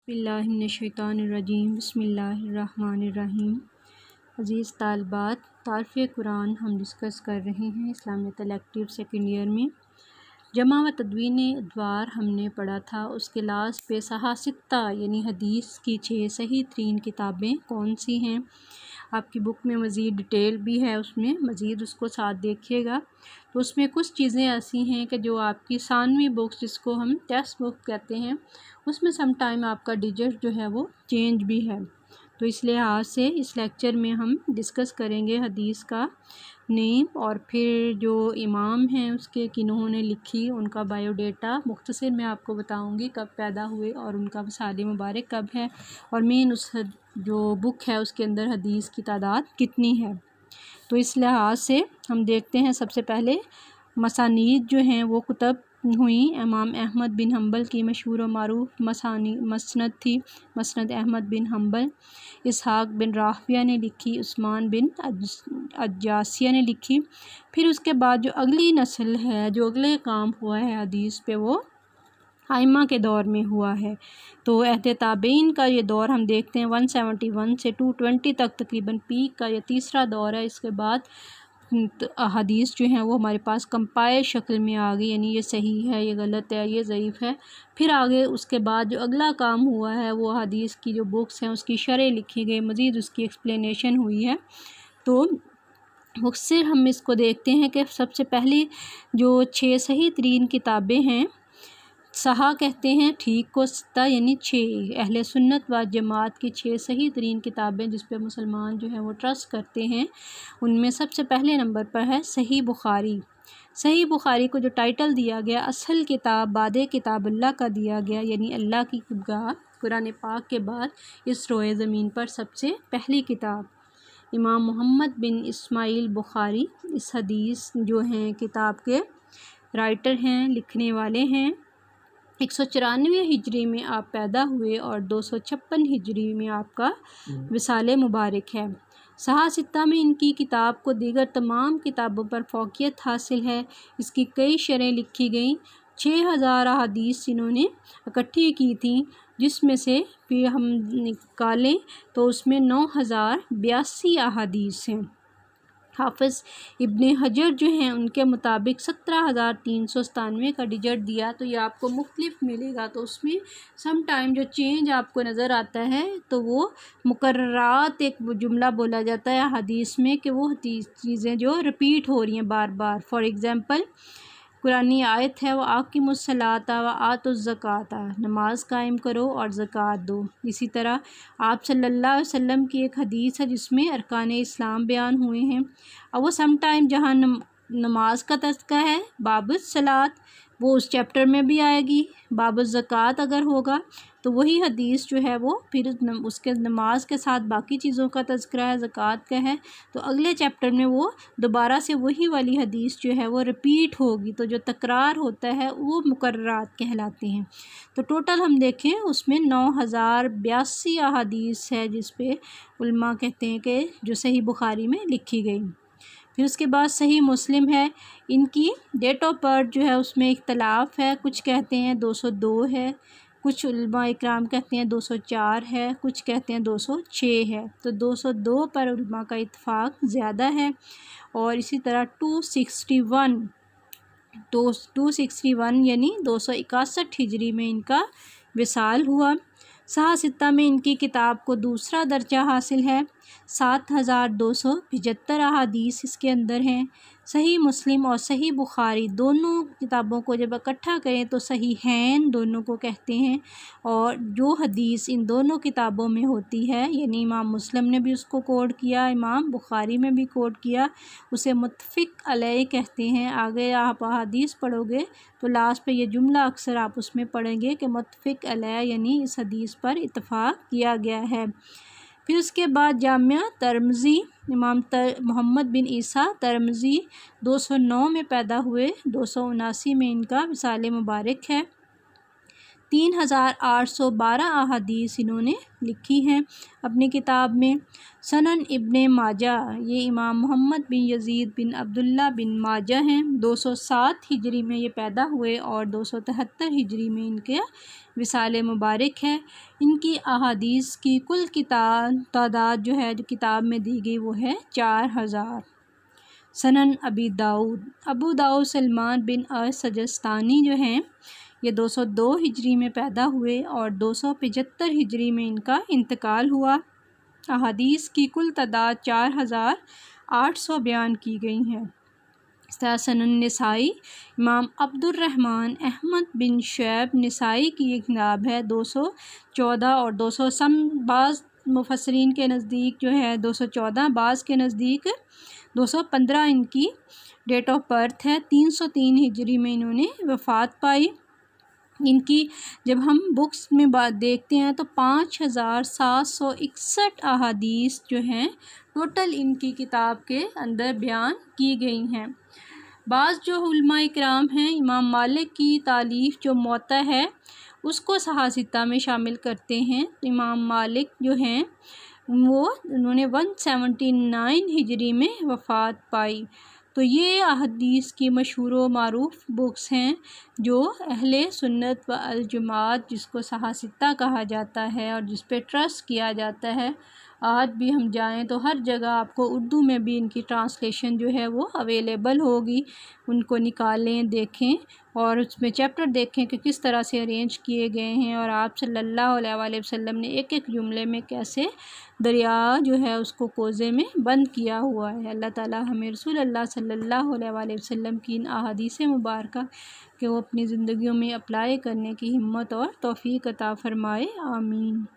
बिस्मिल्लाहिर्रहमानिर्रहीम बिस्मिल्लाहिर्रहमानिर्रहीम। अज़ीज़ तालिबात, तारीफ़ कुरान हम डिस्कस कर रहे हैं इस्लामियत इलेक्टिव सेकंड ईयर में। जमा व तदवीन अदवार हमने पढ़ा था। उसके लास्ट पे सहा सित्ता यानी हदीस की 6 सही तरीन किताबें कौन सी हैं। आपकी बुक में मज़ीद डिटेल भी है, उसमें मज़ीद उसको साथ देखिएगा। तो उसमें कुछ चीज़ें ऐसी हैं कि जो आपकी सानवी बुक्स, जिसको हम टेक्स्ट बुक कहते हैं, उसमें सम टाइम आपका डिजिट जो है वो चेंज भी है। तो इस लिहाज से इस लेक्चर में हम डिस्कस करेंगे हदीस का नेम और फिर जो इमाम हैं उसके किन्होंने लिखी, उनका बायोडेटा मुख्तसर मैं आपको बताऊंगी कब पैदा हुए और उनका वसाल मुबारक कब है, और मेन उस जो बुक है उसके अंदर हदीस की तादाद कितनी है। तो इस लिहाज से हम देखते हैं सबसे पहले मसानीद जो हैं वो कुतब हुई। इमाम अहमद बिन हम्बल की मशहूर और मारूफ मसनद थी, मसनद अहमद बिन हम्बल। इसहाक बिन राहविया ने लिखी, उस्मान बिन अज्जासिया ने लिखी। फिर उसके बाद जो अगली नस्ल है, जो अगले काम हुआ है हदीस पे, वो आइमा के दौर में हुआ है। तो अहद ताबईन का ये दौर हम देखते हैं 171 से 220 तक तकरीबन पीक का ये तीसरा दौर है। इसके बाद हदीस जो है वो हमारे पास कंपाइल शक्ल में आ गई, यानी ये सही है, ये गलत है, ये ज़ईफ़ है। फिर आगे उसके बाद जो अगला काम हुआ है वो हदीस की जो बुक्स हैं उसकी शरह लिखी गई, मज़ीद उसकी एक्सप्लेनेशन हुई है। तो मुख्तसर हम इसको देखते हैं कि सबसे पहली जो 6 सही तरीन किताबें हैं, सहा कहते हैं ठीक को, सित्ता यानी 6 अहले सुन्नत व जमात की 6 सही तरीन किताबें जिस पे मुसलमान जो हैं वो ट्रस्ट करते हैं। उनमें सबसे पहले नंबर पर है सही बुखारी। सही बुखारी को जो टाइटल दिया गया असल किताब बादे किताब अल्लाह का दिया गया, यानी अल्लाह की किताब कुरान पाक के बाद इस रोए ज़मीन पर सबसे पहली किताब। इमाम मोहम्मद बिन इस्माइल बुखारी इस हदीस जो हैं किताब के राइटर हैं, लिखने वाले हैं। 194 हिजरी में आप पैदा हुए और 256 हिजरी में आपका विसाल मुबारक है। सहा सित्ता में इनकी किताब को दीगर तमाम किताबों पर फ़ौक़ियत हासिल है। इसकी कई शरह लिखी गई। 6000 अहादीस इन्होंने इकट्ठी की थी, जिसमें से फिर हम निकालें तो उसमें 9082 अहादीस हैं। हाफिज़ इब्ने हजर जो हैं उनके मुताबिक 17397 का डिजिट दिया, तो ये आपको मुख्तलिफ मिलेगा। तो उसमें सम टाइम जो चेंज आपको नज़र आता है तो वो मुकर्ररात एक जुमला बोला जाता है हदीस में कि वो चीज़ें जो रिपीट हो रही हैं बार बार। फॉर एग्ज़ाम्पल कुरानी आयत है, वो आकिमुस्सलाता व आतुज़्ज़काता, नमाज कायम करो और ज़कात दो। इसी तरह आप सल्लल्लाहु अलैहि वसल्लम की एक हदीस है जिसमें अरकान इस्लाम बयान हुए हैं। अब वो सम टाइम जहाँ नमाज का तज़किरा है बाबुस सलात, वो उस चैप्टर में भी आएगी। बाबुस ज़कात अगर होगा तो वही हदीस जो है वो फिर उसके नमाज के साथ बाकी चीज़ों का तज़किरा है, ज़कात का है, तो अगले चैप्टर में वो दोबारा से वही वाली हदीस जो है वो रिपीट होगी। तो जो तकरार होता है वो मुकर्ररात कहलाते हैं। तो टोटल हम देखें उसमें 9082 अहादीस है जिस पे उलमा कहते हैं कि जो सही बुखारी में लिखी गई। फिर उसके बाद सही मुस्लिम है। इनकी डेट ऑफ बर्थ जो है उसमें इख्तलाफ है, कुछ कहते हैं 202 है, कुछ उलमा इकराम कहते हैं 204 है, कुछ कहते हैं 206 है। तो 202 पर उलमा का इत्फाक ज़्यादा है। और इसी तरह 261 यानी 261 हिजरी में इनका विसाल हुआ। सहा सित्ता में इनकी किताब को दूसरा दर्जा हासिल है। 7275 अहादीस इसके अंदर हैं। सही मुस्लिम और सही बुखारी दोनों किताबों को जब इकट्ठा करें तो सही हैं दोनों को कहते हैं। और जो हदीस इन दोनों किताबों में होती है, यानी इमाम मुस्लिम ने भी उसको कोड किया, इमाम बुखारी में भी कोड किया, उसे मुत्तफ़िक़ अलैह कहते हैं। आगे आप अहादीस पढ़ोगे तो लास्ट पे ये जुमला अक्सर आप उसमें पढ़ेंगे कि मुत्तफ़िक़ अलैह, यानी इस हदीस पर इत्तफ़ाक़ किया गया है। फिर उसके बाद जामिया तिर्मिज़ी, इमाम मोहम्मद बिन ईसा तिर्मिज़ी 209 में पैदा हुए, 279 में इनका विसाल मुबारक है। 3812 अहादीस इन्होंने लिखी हैं अपनी किताब में। सनन इब्ने माजा, ये इमाम मोहम्मद बिन यज़ीद बिन अब्दुल्ला बिन माजा हैं। 207 हिजरी में ये पैदा हुए और 273 हिजरी में इनके विसाल मुबारक है। इनकी अहादीस की कुल तादाद जो है, जो किताब में दी गई, वो है 4000। सनन अबू दाऊद सलमान बिन सजस्तानी जो हैं, ये 202 हिजरी में पैदा हुए और 275 हिजरी में इनका इंतकाल हुआ। अहादीस की कुल तादाद 4800 बयान की गई हैं। सनन निसाई, इमाम अब्दुर्रहमान अहमद बिन शुएब निसाई की एक किताब है, 214 और 200 बाज़ मुफस्सरीन के नज़दीक जो है 214, बाज़ के नज़दीक 215 इनकी डेट ऑफ बर्थ है। 303 हिजरी में इन्होंने वफ़ात पाई। इनकी जब हम बुक्स में बात देखते हैं तो 5761 अहादीस जो हैं टोटल इनकी किताब के अंदर बयान की गई हैं। बाज़ जो उलमा इकराम हैं, इमाम मालिक की तालीफ़ जो मुअत्ता है उसको सहासिता में शामिल करते हैं। इमाम मालिक जो हैं वो उन्होंने 179 हिजरी में वफ़ात पाई। तो ये अहदीस की मशहूर व मारूफ बुक्स हैं जो अहले सुन्नत व अल जमात, जिसको सहासिता कहा जाता है और जिस पे ट्रस्ट किया जाता है। आज भी हम जाएं तो हर जगह आपको उर्दू में भी इनकी ट्रांसलेशन जो है वो अवेलेबल होगी। उनको निकालें, देखें और उसमें चैप्टर देखें कि किस तरह से अरेंज किए गए हैं और आप सल्लल्लाहु अलैहि वसल्लम ने एक एक जुमले में कैसे दरिया जो है उसको कोज़े में बंद किया हुआ है। अल्लाह ताला हमें रसूलुल्लाह सल्लल्लाहु अलैहि वसल्लम की इन अहादीस मुबारका कि वो अपनी ज़िंदगियों में अप्लाई करने की हिम्मत और तौफ़ीक़ अता फ़रमाए। आमीन।